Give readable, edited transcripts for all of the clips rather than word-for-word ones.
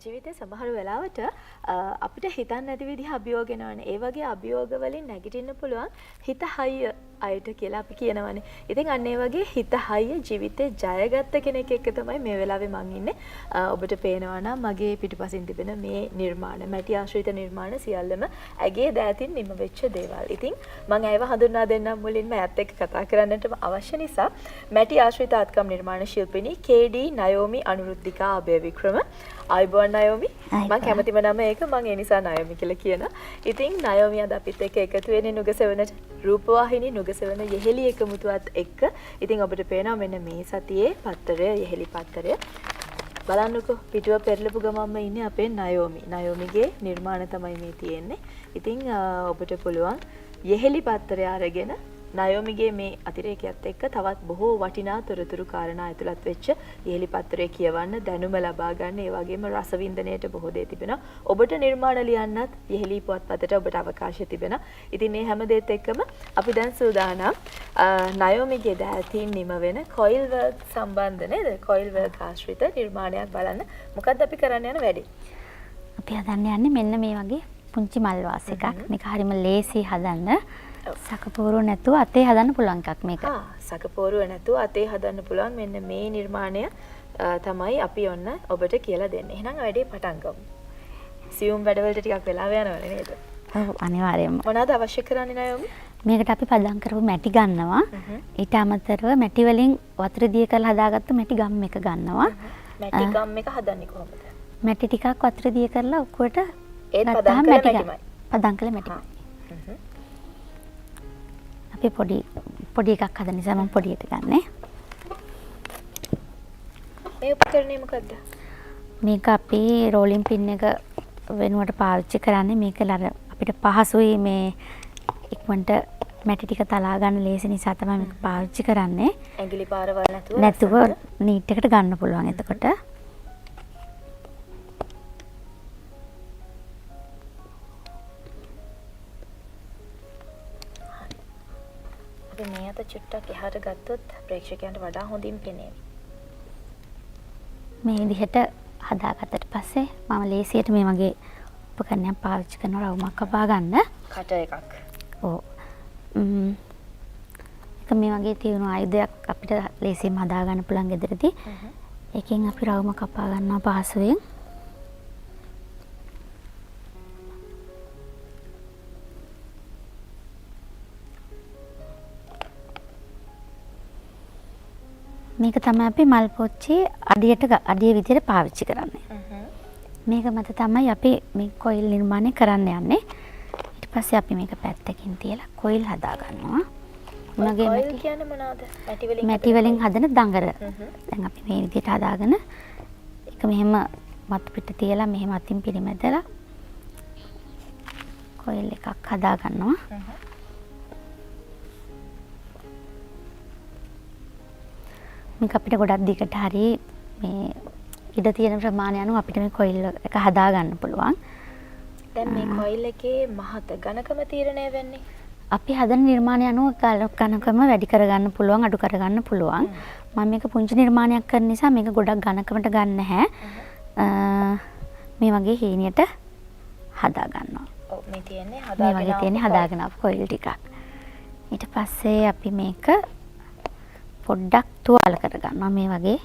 ජීවිතේ සමහර වෙලාවට අපිට හිතන්න නැති විදිහ අභියෝග එනවනේ. ඒ වගේ අභියෝග වලින් නැගිටින්න පුළුවන් හිත හයිය අයට කියලා අපි කියනවනේ. ඉතින් අන්න ඒ වගේ හිත හයිය ජීවිතේ ජයගත්ත කෙනෙක් එක්ක තමයි මේ වෙලාවේ මං ඉන්නේ. ඔබට පේනවා නම් මගේ පිටුපසින් තිබෙන මේ නිර්මාණ, මැටි ආශ්‍රිත නිර්මාණ සියල්ලම ඇගේ දෑතින් නිම වෙච්ච දේවල්. ඉතින් මං ඇයව හඳුන්වා දෙන්නම් මුලින්ම ඇත් එක්ක කතා කරන්නට අවශ්‍ය නිසා මැටි ආශ්‍රිත ආත්කම් නිර්මාණ ශිල්පිනී KD නයෝමි අනුරුද්ධිකා අබේවික්‍රම. ආයුබෝවන් නයෝමි. මම කැමතිම නම ඒක මම ඒ නිසා නයෝමි කියලා කියනවා. ඉතින් නයෝමි අද අපිත් එක්ක එකතු වෙන්නේ නුගසෙවන රූපවාහිනී නුගසෙවන යෙහෙලි එකමුතුවත් එක්ක. ඉතින් ඔබට පේනවා මෙන්න මේ සතියේ පත්තරය යෙහෙලි පත්තරය. බලන්නකෝ පිටුව පෙරලපු ගමන්ම ඉන්නේ අපේ නයෝමි. නයෝමිගේ නිර්මාණ තමයි මේ තියෙන්නේ. ඉතින් ඔබට පුළුවන් යෙහෙලි පත්තරය අරගෙන නයෝමිගේ මේ අතිරේකයත් එක්ක තවත් බොහෝ වටිනා තොරතුරු කාරණා ඇතුළත් වෙච්ච යෙහෙලි පත්‍රය කියවන්න දැනුම ලබා ගන්න ඒ වගේම රසවින්දනයට බොහෝ දේ තිබෙනවා. ඔබට නිර්මාණ ලියන්නත් යෙහෙලි පුවත්පතට ඔබට අවකාශය තිබෙනවා. ඉතින් මේ හැම දෙයත් එක්කම අපි දැන් සූදානම් නයෝමිගේ දෑතින් නිම වෙන කොයිල් වර්ක් සම්බන්ධ නේද? කොයිල් වර්ක් ආශ්‍රිත නිර්මාණයක් බලන්න. මොකද්ද අපි කරන්න යන වැඩේ? අපි හදන්න යන්නේ මෙන්න මේ වගේ පුංචි මල් වාස් එකක්. මේක හරිම ලේසි හදන්න. සකපෝරුව නැතුව අතේ හදන්න පුළුවන් එකක් මේක. සකපෝරුව නැතුව අතේ හදන්න පුළුවන් මෙන්න මේ නිර්මාණය තමයි අපි ඔන්න ඔබට කියලා දෙන්නේ. එහෙනම් වැඩේ පටන් ගමු. සියුම් වැඩවලට ටිකක් වෙලාව යනවනේ නේද? ඔව් අනිවාර්යයෙන්ම. මොනවාද අවශ්‍ය කරන්නේ නයෝමි? මේකට අපි පදම් කරපු මැටි ගන්නවා. ඊට අමතරව මැටි වලින් වතුර දිය කරලා හදාගත්ත මැටි ගම් එක ගන්නවා. මැටි ගම් එක හදන්නේ කොහොමද? මැටි ටිකක් වතුර දිය කරලා ඔක්කොට ඒත් පදම් කළ මැටිමයි. පදම් කළ මැටිමයි. අපි පොඩි එකක් හදන නිසා මම පොඩියට ගන්නෙ. මේ උපකරණය මොකද්ද? මේක අපි රෝලින් පින් එක වෙනුවට පාවිච්චි කරන්නේ. මේක අපිට පහසුයි මේ ඉක්මනට මැටි ටික තලා ගන්න ලේසි නිසා තමයි මේක පාවිච්චි කරන්නේ. ඇඟිලි පාරවල් නැතුව නීට් එකට ගන්න පුළුවන් එතකොට. මේ අත චුට්ටක් එහාට ගත්තොත් ප්‍රේක්ෂකයන්ට වඩා හොඳින් පෙනේ. මේ විදිහට හදාගත්තට පස්සේ මම ලේසියට මේ වගේ උපකරණයක් පාවිච්චි කරන රවුමක් කපා ගන්න. කට එකක්. ඔව්. ඒක මේ වගේ තියෙන ආයුධයක් අපිට ලේසියෙන් හදා ගන්න පුළුවන් ගෙදරදී. ඒකෙන් අපි රවුම කපා ගන්නවා පහසුවෙන්. මේක තමයි අපි මල් පොච්චේ අඩිය විදිහට පාවිච්චි කරන්නේ. මේක මත තමයි අපි මේ කොයිල් නිර්මාණය කරන්න යන්නේ. ඊට පස්සේ අපි මේක පැත්තකින් තියලා කොයිල් හදා ගන්නවා. මොනගේ කොයිල් කියන්නේ මොනවද? මැටි වලින් හදන දඟර. දැන් අපි මේ විදිහට හදාගෙන ඒක මෙහෙම මත් පිට තියලා මෙහෙම අතින් පිරිමැදලා කොයිල් එකක් හදා ගන්නවා. මේක අපිට ගොඩක් දිගට හරි මේ ඉඩ තියෙන ප්‍රමාණය අනුව අපිට මේ කොයිල් එක හදා ගන්න පුළුවන්. දැන් මේ කොයිල් එකේ මහත ඝනකම තීරණය වෙන්නේ අපි හදන නිර්මාණය අනුව ඝනකම වැඩි කරගන්න පුළුවන් අඩු කරගන්න පුළුවන්. මම මේක පුංචි නිර්මාණයක් කරන නිසා මේක ගොඩක් ඝනකමට ගන්න නැහැ. මේ වගේ හීනියට හදා ගන්නවා. ඔව් මේ තියෙන්නේ හදාගෙන ආපු කොයිල් ටිකක්. ඊට පස්සේ අපි මේක පොඩ්ඩක් තුවාල කරගන්නවා මේ වගේ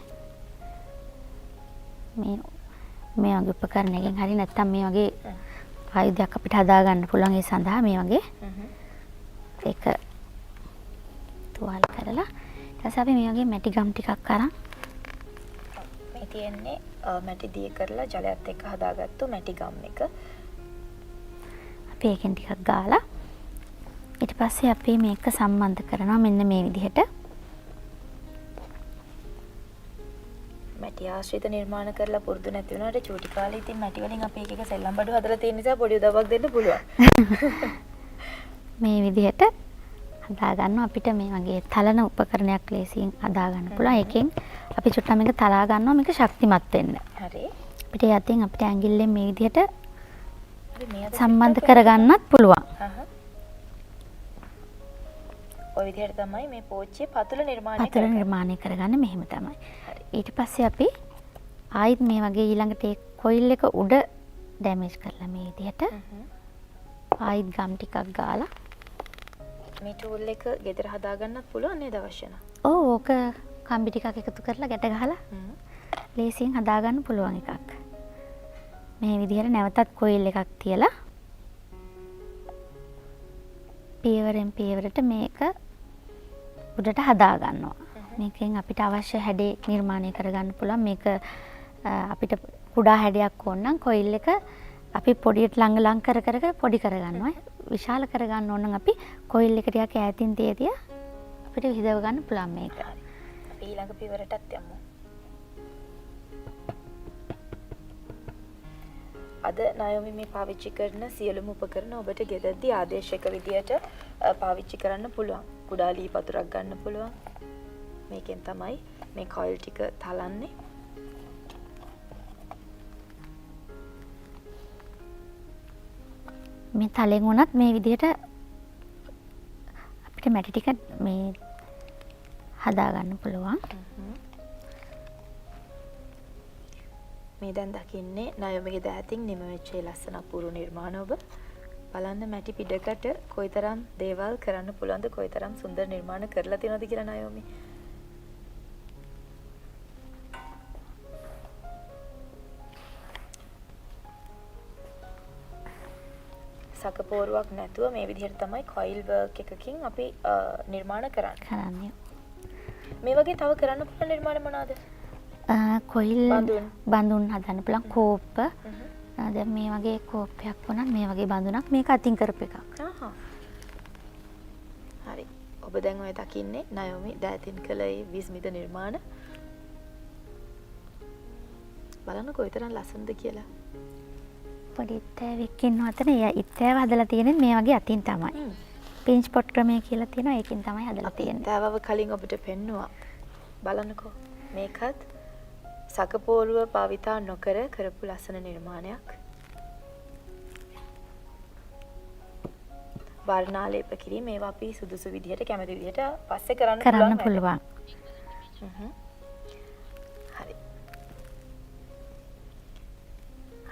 මේ වගේ උපකරණයකින් හරි නැත්නම් මේ වගේ ආයුධයක් අපිට හදා ගන්න පුළුවන් ඒ සඳහා මේ වගේ ඒක තුවාල කරලා ඊට පස්සේ අපි මේ වගේ මැටි ගම් ටිකක් අරන් මේ තියෙන්නේ මැටි දිය කරලා ජලයත් එක්ක හදාගත්තු මැටි ගම් එක අපි ඒකෙන් ටිකක් ගාලා ඊට පස්සේ අපි මේක සම්බන්ධ කරනවා මෙන්න මේ විදිහට මැටි ආශ්‍රිත නිර්මාණ කරලා පුරුදු නැති වුණාට චූටි කාලේ ඉතින් මැටි වලින් අපි එක සෙල්ලම් බඩු හදලා තියෙන නිසා පොඩි උදව්වක් දෙන්න පුළුවන්. මේ විදිහට හදා ගන්නවා අපිට මේ වගේ තලන උපකරණයක් ලේසියෙන් හදා ගන්න පුළුවන්. ඒකෙන් අපි චුට්ටක් මේක තලා ගන්නවා මේක ශක්තිමත් වෙන්න. හරි. අපිට යතින් අපිට ඇඟිල්ලෙන් මේ විදිහට සම්බන්ධ කරගන්නත් පුළුවන්. ඔය විදිහට තමයි මේ පෝච්චියේ පතුල නිර්මාණය කරගන්නේ මෙහෙම තමයි. ඊට පස්සේ අපි ආයිත් මේ වගේ ඊළඟට ඒ කොයිල් එක උඩ ඩැමේජ් කරලා මේ විදිහට ආයිත් ගම් ටිකක් ගාලා මේ ටූල් එක ගෙදර හදාගන්නත් පුළුවන් නේද අවශ්‍ය නම්? ඔව් ඕක කම්බි ටිකක් එකතු කරලා ගැට ගහලා ලේසියෙන් හදාගන්න පුළුවන් එකක්. මේ විදිහට නැවතත් කොයිල් එකක් තියලා පියවරෙන් පියවරට මේක උඩට හදා ගන්නවා. මේකෙන් අපිට අවශ්‍ය හැඩේ නිර්මාණය කරගන්න පුළුවන්. මේක අපිට කුඩා හැඩයක් ඕන නම් කොයිල් එක අපි පොඩියට ළඟ කර කර පොඩි කරගන්නවා. විශාල කරගන්න ඕන නම් අපි කොයිල් එක ටිකක් ඈතින් තියදී අපිට විහිදව ගන්න පුළුවන් මේක. අපි ඊළඟ පියවරටත් යමු. අද නායෝමි මේ පාවිච්චි කරන සියලුම උපකරණ ඔබට ගෙදරදී ආදේශක විදියට පාවිච්චි කරන්න පුළුවන්. කුඩා ලී පතුරක් ගන්න පුළුවන්. මේකෙන් තමයි මේ කොයිල් ටික තලන්නේ. මේ තලෙන් උනත් මේ විදිහට අපිට මැටි ටික මේ හදා ගන්න පුළුවන්. මේ දැන් දකින්නේ නායෝමිගේ දෑතින් නිම වෙච්ච ලස්සන අපූර්ව නිර්මාණ ඔබ බලන්න මැටි පිටකට කොයිතරම් දේවල් කරන්න පුළුවන්ද කොයිතරම් සුන්දර නිර්මාණ කරලා තියෙනවද කියලා නායෝමි. සකපෝරුවක් නැතුව මේ විදිහට තමයි කොයිල් වර්ක් එකකින් අපි නිර්මාණ කරන්නේ. මේ වගේ තව කරන්න පුළුවන් නිර්මාණ මොනවාද? කොයිල් බඳුන් හදන්න පුළුවන් කෝප්ප. දැන් මේ වගේ කෝප්පයක් වුණත් මේ වගේ බඳුනක් මේක අතින් කරපු එකක්. හරි. ඔබ දැන් ඔය දකින්නේ නායෝමි දෑතින් කළ ඒ විස්මිත නිර්මාණ. බලන්න කොයිතරම් ලස්සනද කියලා. පොඩි ඉත්තෑවෙක් ඉන්නවතන ඒ ඉත්තෑව හදලා තියෙන්නේ මේ වගේ අතින් තමයි. පින්ච් පොට් ක්‍රමය කියලා තියෙනවා ඒකෙන් තමයි හදලා තියෙන්නේ. ඉත්තෑවව කලින් ඔබට පෙන්නුවා. බලන්නකෝ. මේකත් සකපෝරුව භාවිතා නොකර කරපු ලස්සන නිර්මාණයක්. වර්ණාලේප කිරීම මේවා අපි සුදුසු විදිහට කැමති විදිහට පස්සේ කරන්න පුළුවන්. හරි.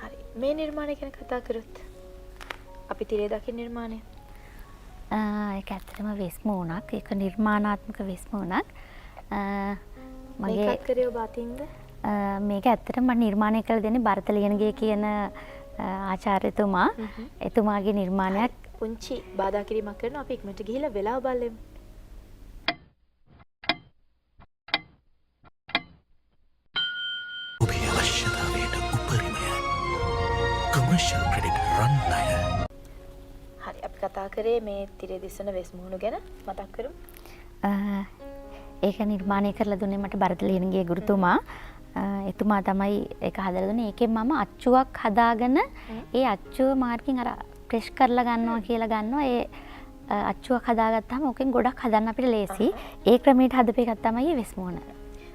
හරි. මේ නිර්මාණය ගැන කතා කරොත් අපි තිරේ දකින නිර්මාණය. ඒක ඇත්තටම වෙස්මුණක්. ඒක නිර්මාණාත්මක වෙස්මුණක්. මේකත් කරේ ඔබ අතින්ද? මේක ඇත්තටම මම නිර්මාණය කළ දෙන්නේ භරත ලියනගේ කියන ආචාර්යතුමා. එතුමාගේ නිර්මාණයක්. පුංචි බාධා කිරීමක් කරනවා අපි ඉක්මනට ගිහිල්ලා වෙලාව බලමු. ඔබේ අවශ්‍යතාවයට උපරිමය කමර්ෂල් ක්‍රෙඩිට් රන් ණය. හරි අපි කතා කරේ මේ තිරේ දිස්සන වෙස්මුණු ගැන මතක් කරමු. ඒක නිර්මාණය කරලා දුන්නේ මට භරත ලියනගේ ගුරුතුමා. එතුමා තමයි ඒක හදලා දුන්නේ. ඒකෙන් මම අච්චුවක් හදාගෙන ඒ අච්චුව මාර්කින් අර ප්‍රෙස් කරලා ගන්නවා කියලා ගන්නවා. ඒ අච්චුවක් හදාගත්තාම ඕකෙන් ගොඩක් හදන්න අපිට ලේසි. ඒ ක්‍රමයට හදපු එකක් තමයි වෙස්මුණ.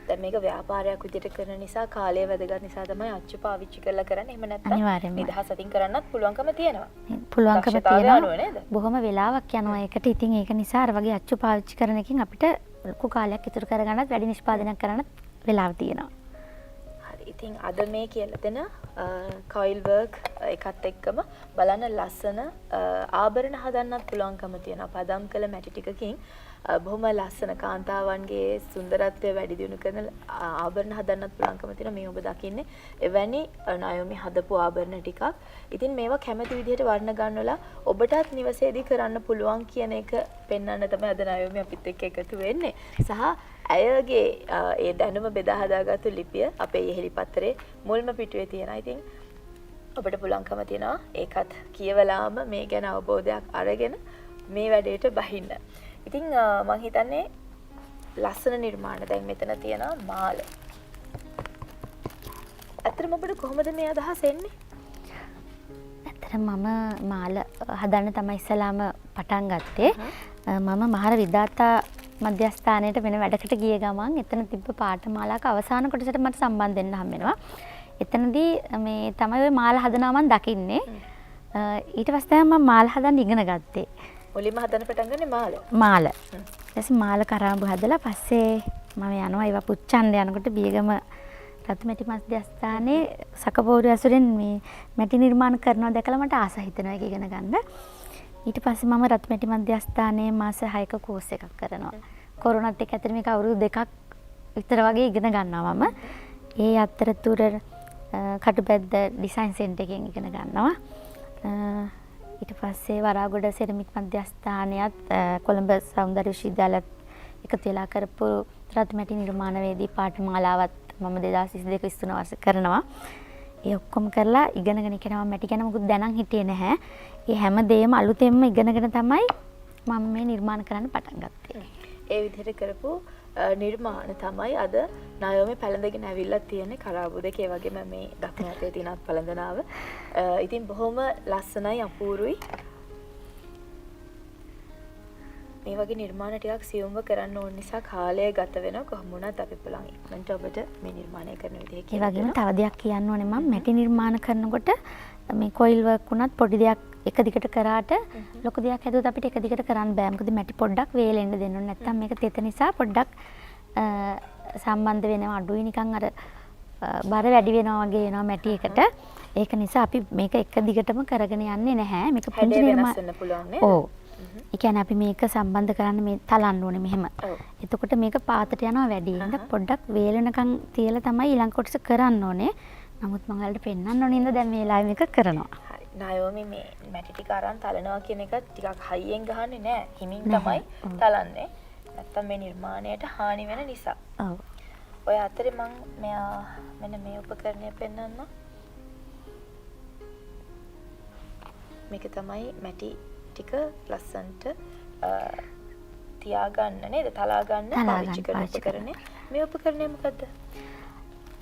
දැන් මේක ව්‍යාපාරයක් විදිහට කරන නිසා කාලය වැදගත් නිසා තමයි අච්චු පාවිච්චි කරලා කරන්නේ. එහෙම නැත්නම් නිදහස අතින් කරන්නත් පුළුවන්කම තියෙනවා. පුළුවන්කම තියෙනවා. බොහොම වෙලාවක් යනවා ඒකට. ඉතින් ඒක නිසා අර වගේ අච්චු පාවිච්චි කරන එකෙන් අපිට ලොකු කාලයක් ඉතුරු කරගන්නත් වැඩි නිෂ්පාදනයක් කරන්නත් වෙලාව තියෙනවා. ඉතින් අද මේ කියලා දෙන කොයිල් වර්ක් එකත් එක්කම බලන්න ලස්සන ආභරණ හදන්නත් පුළුවන්කම තියෙනවා. පදම් කළ මැටි ටිකකින් බොහොම ලස්සන කාන්තාවන්ගේ සුන්දරත්වය වැඩි දියුණු කරන ආභරණ හදන්නත් පුළුවන්කම තියෙනවා. මේ ඔබ දකින්නේ එවැනි නායෝමි හදපු ආභරණ ටිකක්. ඉතින් මේවා කැමති විදිහට වර්ණ ගන්නවලා ඔබටත් නිවසේදී කරන්න පුළුවන් කියන එක පෙන්වන්න තමයි අද නායෝමි අපිත් එක්ක එකතු වෙන්නේ. සහ ඇයගේ ඒ දැනුම බෙදා හදාගත්තු ලිපිය අපේ යෙහෙලි පත්‍රයේ මුල්ම පිටුවේ තියෙනවා. ඉතින් ඔබට පුළුවන්කම තියෙනවා ඒකත් කියවලාම මේ ගැන අවබෝධයක් අරගෙන මේ වැඩේට බහින්න. ඉතින් මම හිතන්නේ ලස්සන නිර්මාණ දැන් මෙතන තියෙනවා මාල. ඇත්තටම ඔබට කොහොමද මේ අදහස එන්නේ? ඇත්තටම මම මාල හදන්න තමයි ඉස්සලාම පටන් ගත්තේ. මම මහර විදාතා මධ්‍යස්ථානයට වෙන වැඩකට ගිය ගමන් එතන තිබ්බ පාඨමාලාවක අවසාන කොටසට මට සම්බන්ධ වෙන්න හම්බ වෙනවා. එතනදී මේ තමයි ওই මාල හදනවා මම දකින්නේ. ඊට පස්සේ තමයි මම මාල හදන්න ඉගෙන ගත්තේ. මුලින්ම හදන්න පටන් ගන්නේ මාල. මාල. ඊට පස්සේ මාල කරාඹු හදලා පස්සේ මම යනවා ඒවා පුච්චන්න යනකොට බියගම රත්මැටි මධ්‍යස්ථානයේ සකපෝරු ඇසුරෙන් මේ මැටි නිර්මාණ කරනවා දැකලා මට ආස හිතෙනවා ඒක ඉගෙන ගන්න. ඊට පස්සේ මම රත්මැටි මධ්‍යස්ථානයේ මාස 6ක කෝස් එකක් කරනවා. කොරෝනාත් එක්ක ඇත්තට මේක අවුරුදු 2ක් විතර වගේ ඉගෙන ගන්නවා මම. ඒ අතරතුර කටුබැද්ද ඩිසයින් සෙන්ටර් එකෙන් ඉගෙන ගන්නවා. ඊට පස්සේ වරාගොඩ සෙරමික් මධ්‍යස්ථානයත් කොළඹ සෞන්දර්ය විශ්වවිද්‍යාලයත් එකතු වෙලා කරපු රත්මැටි නිර්මාණවේදී පාඨමාලාවත් මම 2022 23 වර්ෂ කරනවා. ඒ ඔක්කොම කරලා ඉගෙනගෙන කෙනා මැටි ගැන මොකුත් දැනන් හිටියේ නැහැ. ඒ හැම දෙයක්ම අලුතෙන්ම ඉගෙනගෙන තමයි මම මේ නිර්මාණ කරන්න පටන් ගත්තේ. ඒ විදිහට කරපු නිර්මාණ තමයි අද නායෝමේ පැලඳගෙන ඇවිල්ලා තියෙන්නේ කරාබු දෙකේ වගේම මේ දකුණු අතේ තියෙනත් පළඳනාව. ඉතින් බොහොම ලස්සනයි අපූරුයි. මේ වගේ නිර්මාණ ටිකක් සියුම්ව කරන්න ඕන නිසා කාලය ගත වෙනවා. කොහොම වුණත් අපි පුළුවන් ඉක්මනට ඔබට මේ නිර්මාණය කරන විදිහ ඒ වගේම තව දෙයක් කියන්න ඕනේ මම මැටි නිර්මාණ කරනකොට මේ කොයිල් වර්ක් උනත් පොඩි දෙයක් එක දිගට කරාට ලොකු දෙයක් හැදුවොත් අපිට එක දිගට කරන්න බෑ. මොකද මැටි පොඩ්ඩක් වේලෙන්න දෙන්න ඕනේ. නැත්තම් මේක තෙත නිසා පොඩ්ඩක් සම්බන්ධ වෙනවා අඩුයි නිකන් අර බර වැඩි වෙනවා වගේ වෙනවා මැටි එකට. ඒක නිසා අපි මේක එක දිගටම කරගෙන යන්නේ නැහැ. මේක පුංචි වෙනස් වෙන්න පුළුවන් නේද? ඔව්. ඒ කියන්නේ අපි මේක සම්බන්ධ කරන්න මේ තලන්න ඕනේ මෙහෙම. එතකොට මේක පාතට යනවා වැඩි. ඉතින් පොඩ්ඩක් වේලෙනකන් තියලා තමයි ඊළඟ කොටස කරන්න ඕනේ. නමුත් මම ඔයාලට පෙන්වන්න ඕනේ ඉඳ දැන් මේ වෙලාවේ මේක කරනවා. හරි. නායෝමි මේ මැටි ටික අරන් තලනවා කියන එක ටිකක් හයියෙන් ගහන්නේ නෑ. හිමින් තමයි තලන්නේ. නැත්තම් මේ නිර්මාණයට හානි වෙන නිසා. ඔව්. ඔය අතරේ මම මෙයා මෙන්න මේ උපකරණය පෙන්වන්න. මේක තමයි මැටි ටික ලස්සන්ට තියාගන්න නේද? තලා ගන්න පාවිච්චි කරන උපකරණය. මේ උපකරණය මොකද්ද?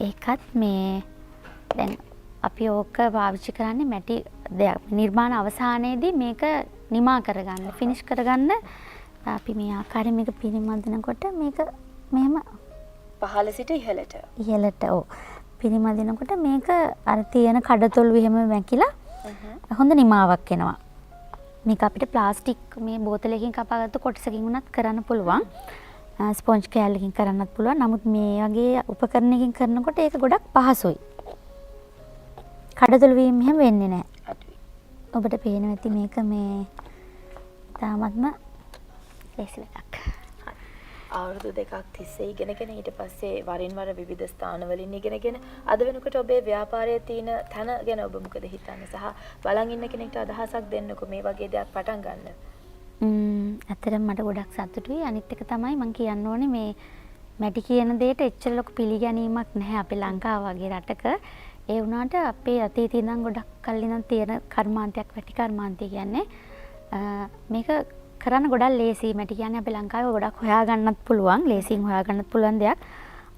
ඒකත් මේ දැන් අපි ඕක පාවිච්චි කරන්නේ මැටි දෙයක් නිර්මාණ අවසානයේදී මේක නිමා කරගන්න, ෆිනිෂ් කරගන්න අපි මේ ආකාරයෙන් මේක පිරිමදිනකොට මේක මෙහෙම පහළ සිට ඉහළට ඔව් පිරිමදිනකොට මේක අර තියෙන කඩතොළු එහෙම වැකිලා හොඳ නිමාවක් එනවා. මේක අපිට ප්ලාස්ටික් මේ බෝතලයකින් කපාගත්තු කොටසකින් උනත් කරන්න පුළුවන්. ස්පොන්ජ් කෑල්ලකින් කරන්නත් පුළුවන්. නමුත් මේ වගේ උපකරණයකින් කරනකොට ඒක ගොඩක් පහසුයි. කඩතොළු වීම එහෙම වෙන්නේ නැහැ. ඔබට පේනවා ඇති මේක මේ තාමත්ම ලේසි වැඩක්. අවුරුදු 2ක් තිස්සේ ඉගෙනගෙන ඊට පස්සේ වරින් වර විවිධ ස්ථානවලින් ඉගෙනගෙන අද වෙනකොට ඔබේ ව්‍යාපාරයේ තියෙන තැන ගැන ඔබ මොකද හිතන්නේ? සහ බලන් ඉන්න කෙනෙක්ට අදහසක් දෙන්නකෝ මේ වගේ දෙයක් පටන් ගන්න. ඇත්තටම මට ගොඩක් සතුටුයි. අනිත් එක තමයි මම කියන්න ඕනේ මේ මැටි කියන දෙයට එච්චර ලොකු පිළිගැනීමක් නැහැ අපේ ලංකාව වගේ රටක. ඒ වුණාට අපේ අතීතේ ඉඳන් ගොඩක් කල් ඉඳන් තියෙන කර්මාන්තයක් මැටි කර්මාන්තය කියන්නේ මේක කරන්න ගොඩක් ලේසි. මැටි කියන්නේ අපේ ලංකාවේ ගොඩක් හොයාගන්නත් පුළුවන්, ලේසියෙන් හොයාගන්නත් පුළුවන් දෙයක්.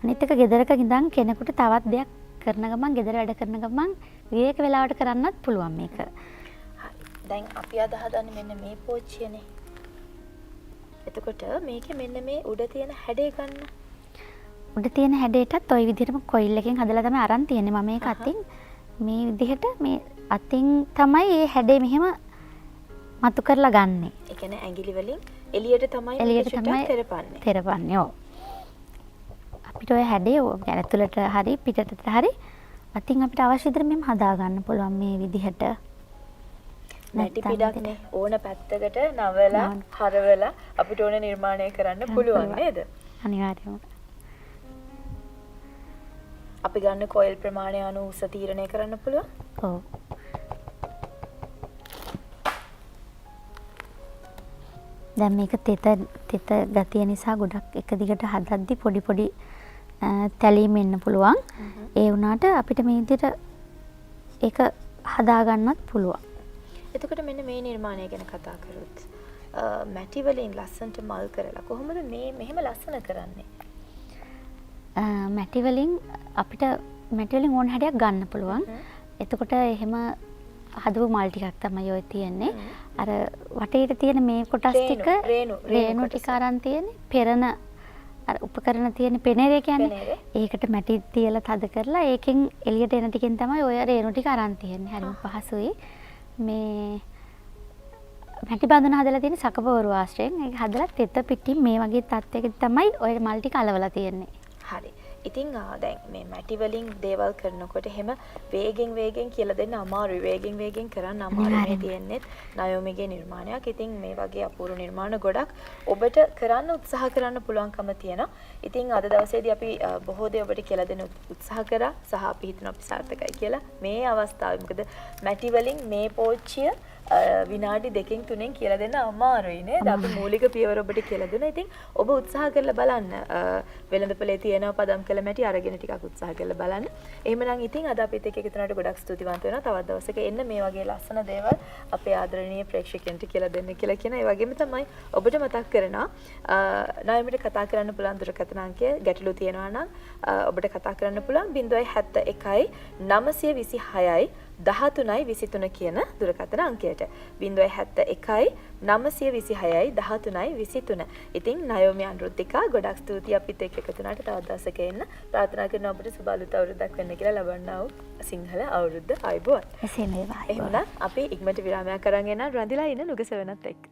අනිත් එක ගෙදරක ඉඳන් කෙනෙකුට තවත් දෙයක් කරන ගමන්, ගෙදර වැඩ කරන ගමන් විවේක වෙලාවට කරන්නත් පුළුවන් මේක. හරි. දැන් අපි අද හදන්නේ මෙන්න මේ පෝච්චියනේ. එතකොට මේකේ මෙන්න මේ උඩ තියෙන හැඩය ගන්න. උඩ තියෙන හැඩයටත් ওই විදිහටම කොයිල් එකෙන් හදලා තමයි අරන් තියෙන්නේ. මම මේක අතින් මේ විදිහට මේ අතින් තමයි මේ හැඩේ මෙහෙම මතු කරලා ගන්නෙ. ඒ කියන්නේ ඇඟිලි වලින් එළියට තමයි තෙරපන්නේ. තෙරපන්නේ ඔව්. අපිට ඔය හැඩේ ඇතුළට හරි පිටතට හරි අතින් අපිට අවශ්‍ය විදිහට මෙහෙම හදා ගන්න පුළුවන් මේ විදිහට. මැටි පිටක්නේ ඕන පැත්තකට නවලා හරවලා අපිට ඕන නිර්මාණය කරන්න පුළුවන් නේද? අනිවාර්යයෙන්ම. අපි ගන්න කොයිල් ප්‍රමාණය අනුව උස තීරණය කරන්න පුළුවන්. ඔව්. දැන් මේක තෙත ගතිය නිසා ගොඩක් එක දිගට හදද්දි පොඩි පොඩි තැලීම් එන්න පුළුවන්. ඒ වුණාට අපිට මේ විදිහට ඒක හදා ගන්නත් පුළුවන්. එතකොට මෙන්න මේ නිර්මාණය ගැන කතා කරොත් මැටි වලින් ලස්සනට මල් කරලා කොහොමද මේ මෙහෙම ලස්සන කරන්නේ? මැටි වලින් අපිට මැටි වලින් ඕන හැඩයක් ගන්න පුළුවන්. එතකොට එහෙම හදපු මල් ටිකක් තමයි ඔය තියෙන්නේ. අර වටේට තියෙන මේ කොටස් ටික රේණු ටික අරන් තියෙන්නේ. පෙරන අර උපකරණ තියෙන පෙනේරේ කියන්නේ. ඒකට මැටි තියලා තද කරලා ඒකෙන් එළියට එන ටිකෙන් තමයි ඔය රේණු ටික අරන් තියෙන්නේ. හරිම පහසුයි. මේ මැටි බඳුන හදලා තියෙන සකපෝරු ආශ්‍රයෙන් ඒක හදලා තෙත පිටින් මේ වගේ තත්යකට තමයි ඔය මල් ටික අලවලා තියෙන්නේ. හරි. ඉතින් දැන් මේ මැටි වලින් දේවල් කරනකොට එහෙම වේගෙන් කියලා දෙන්න අමාරුයි. වේගෙන් කරන්න අමාරුයි. මේ තියෙන්නේ නයෝමිගේ නිර්මාණයක්. ඉතින් මේ වගේ අපූර්ව නිර්මාණ ගොඩක් ඔබට කරන්න උත්සාහ කරන්න පුළුවන්කම තියෙනවා. ඉතින් අද දවසේදී අපි බොහෝ දේ ඔබට කියලා දෙන්න උත්සාහ කරා සහ අපි හිතනවා අපි සාර්ථකයි කියලා. මේ අවස්ථාවේ මොකද මැටි වලින් මේ පෝච්චිය විනාඩි 2කින් 3කින් කියලා දෙන්න අමාරුයි නේද? අපි මූලික පියවර ඔබට කියලා දුන්නා. ඉතින් ඔබ උත්සාහ කරලා බලන්න. වෙළඳපොලේ තියෙනවා පදම් කළ මැටි අරගෙන ටිකක් උත්සාහ කරලා බලන්න. එහෙමනම් ඉතින් අද අපිත් එක්ක එකතු වුණාට ගොඩක් ස්තුතිවන්ත වෙනවා. තවත් දවසක එන්න මේ වගේ ලස්සන දේවල් අපේ ආදරණීය ප්‍රේක්ෂකයන්ට කියලා දෙන්න කියලා කියන. ඒ වගේම තමයි ඔබට මතක් කරනවා නායමිට කතා කරන්න පුළුවන් දුරකථන අංකය ගැටලු තියෙනවා නම් ඔබට කතා කරන්න පුළුවන් 071 926යි 1323 කියන දුරකථන අංකයට 071 926යි 1323. ඉතින් නයෝමි අනුරුද්ධිකා ගොඩක් ස්තුතියි අපිත් එක්ක එකතු වුණාට තවත් දවසක එන්න. ප්‍රාර්ථනා කරනවා අපිට සුබ අලුත් අවුරුද්දක් වෙන්න කියලා ලබන්නා වූ සිංහල අවුරුද්ද ආයුබෝවන්. එසේම වේවා. එහෙනම් අපි ඉක්මනට විරාමයක් අරන් එනවා රඳිලා ඉන්න නුගසවනත් එක්ක.